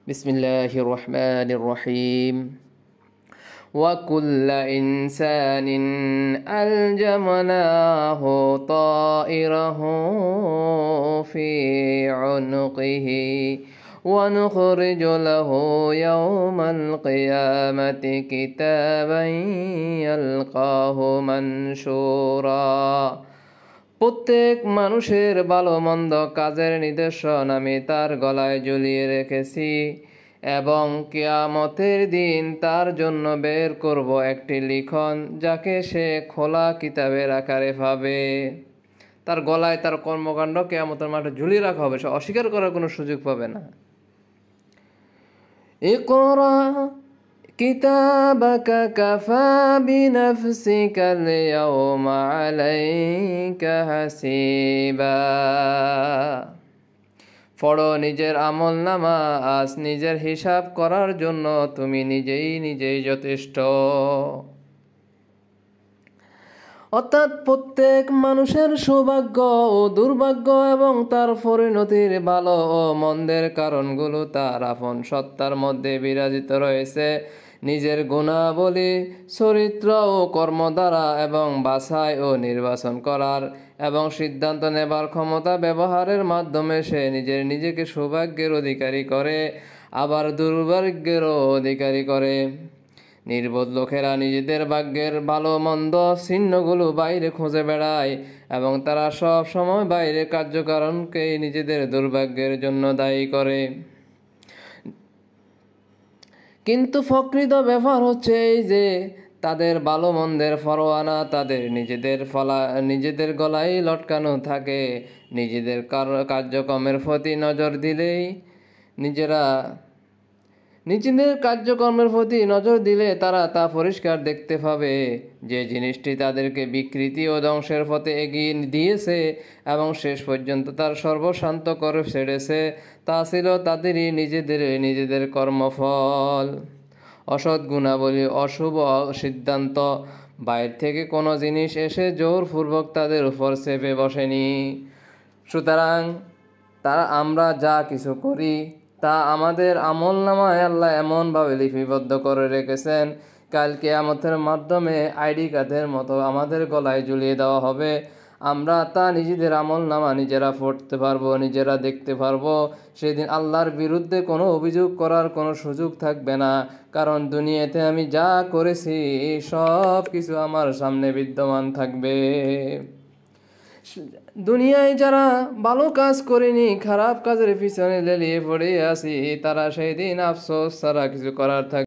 بسم الله الرحمن الرحيم وكل إنسان ألجمناه طائره في عنقه ونخرج له يوم القيامة كتابا يلقاه منشورا প্রত্যেক মানুষের ভালো মন্দ কাজের নিদর্শন আমি তার গলায় ঝুলিয়ে রেখেছি এবং কিয়ামতের দিন তার জন্য বের করব একটি লিখন যাকে সে খোলা কিতাবের আকারে পাবে। তার গলায় তার কর্মকাণ্ড কিয়ামতের মাঠে ঝুলিয়ে রাখা হবে, সে অস্বীকার করার কোনো সুযোগ পাবে না। ইকরা কিতাবাকা কাফা বিনাফসিকাল ইয়াওমা আলাইকা হাসিবা। পড়ো নিজের আমলনামা, আজ নিজের হিসাব করার জন্য তুমি নিজেই যথেষ্ট। অর্থাৎ প্রত্যেক মানুষের সৌভাগ্য ও দুর্ভাগ্য এবং তার পরিণতির ভালো ও মন্দের কারণগুলো তার আপন সত্তার মধ্যে বিরাজিত রয়েছে। নিজের গুণাবলী, চরিত্র ও কর্ম দ্বারা এবং বাছাই ও নির্বাচন করার এবং সিদ্ধান্ত নেবার ক্ষমতা ব্যবহারের মাধ্যমে সে নিজেকে সৌভাগ্যের অধিকারী করে, আবার দুর্ভাগ্যেরও অধিকারী করে। নির্বোধ লোকেরা নিজেদের ভাগ্যের ভালো মন্দ চিহ্নগুলো বাইরে খুঁজে বেড়ায় এবং তারা সব সময় বাইরের কার্যকারণকেই নিজেদের দুর্ভাগ্যের জন্য দায়ী করে। কিন্তু প্রকৃত ব্যাপার হচ্ছে এই যে তাদের ভালো মন্দের পরোয়ানা তাদের নিজেদের গলায় লটকানো থাকে। নিজেদের কার্যক্রমের প্রতি নজর দিলেই নিজেদের কার্যক্রমের প্রতি নজর দিলে তারা তা পরিষ্কার দেখতে পাবে। যে জিনিসটি তাদেরকে বিকৃতি ও ধ্বংসের পথে এগিয়ে দিয়েছে এবং শেষ পর্যন্ত তার সর্বশান্ত করে ছেড়েছে, তা ছিল তাদেরই নিজেদের কর্মফল। অসৎ গুণাবলী, অশুভ সিদ্ধান্ত, বাইরে থেকে কোনো জিনিস এসে জোরপূর্বক তাদের উপর চেপে বসেনি। সুতরাং আমরা যা কিছু করি তা আমাদের আমলনামায় আল্লাহ এমনভাবে লিপিবদ্ধ করে রেখেছেন, কাল কিয়ামতের মাধ্যমে আইডি কার্ডের মতো আমাদের গলায় ঝুলিয়ে দেওয়া হবে। আমরা তা নিজেদের আমলনামা নিজেরা পড়তে পারবো, নিজেরা দেখতে পারবো। সেদিন আল্লাহর বিরুদ্ধে কোনো অভিযোগ করার কোনো সুযোগ থাকবে না, কারণ দুনিয়াতে আমি যা করেছি সব কিছু আমার সামনে বিদ্যমান থাকবে। দুনিয়ায় যারা ভালো কাজ করেনি, খারাপ কাজের পিছনে লেলিয়ে পড়ে আছি, তারা সেই দিন আফসোস ছাড়া কিছু করার থাকবে।